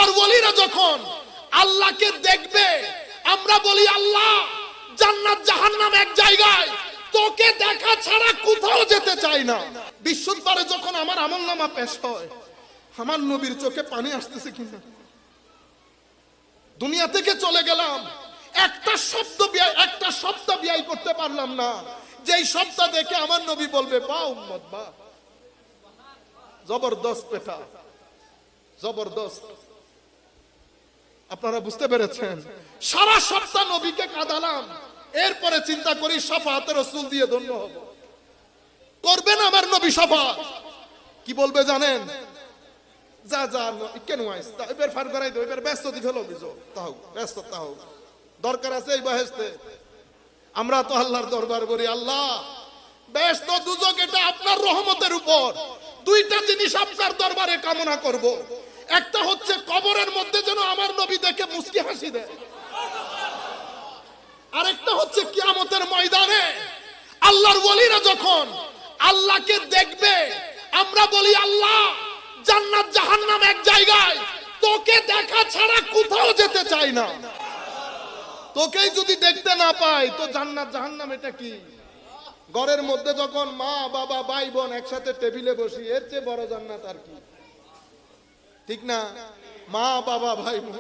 আল্লাহর ওলিরা যখন আল্লাহকে দেখবে, আমরা বলি আল্লাহ জান্নাত জাহান্নাম এক জায়গায়, তোকে দেখা ছাড়া কোথাও যেতে চাই না। বিশুদ্ধবারে যখন আমার আমলনামা পেশ হয়, আমার নবীর চোখে পানি আসতেছে কিনা। দুনিয়া থেকে চলে গেলাম, একটা শব্দ ব্যয় করতে পারলাম না, যেই শব্দ দেখে আমার নবী বলবে বা উম্মত বা, জবরদস্ত বেটা, জবরদস্ত। আপনারা বুঝতে পেরেছেন? সারা সপ্তাহ নবীকে কাঁদালাম, এরপরে চিন্তা করি শাফাআতে রাসূল দিয়ে ধন্য হব। করবেন আমার নবী শাফাআত, কি বলবে জানেন? যা যা কেন আইস এবার ফার করাই দাও, এবার ব্যস্ত দি ফেলো, বুঝো তাও ব্যস্ত, তাও দরকার আছে এই বাহেশতে। আমরা তো আল্লাহর দরবার করি, আল্লাহ ব্যস্ত দুজক এটা আপনার রহমতের উপর। দুইটা জিনিস আপনার দরবারে কামনা করব, একটা হচ্ছে কবরের মধ্যে যেন আমার নবী দেখে মুস্কি হাসি দেয়, আরেকটা হচ্ছে কিয়ামতের ময়দানে আল্লাহর ওলিরা যখন আল্লাহকে দেখবে, আমরা বলি আল্লাহ জান্নাত জাহান্নাম এক জায়গায়, তোকে দেখা ছাড়া কোথাও যেতে চাই না। তোকেই যদি দেখতে না পাই তো জান্নাত জাহান্নাম এটা কি? ঘরের মধ্যে যখন মা বাবা ভাই বোন একসাথে টেবিলে বসি, এর চেয়ে বড় জান্নাত আর কি? ঠিক না? মা বাবা ভাই বোন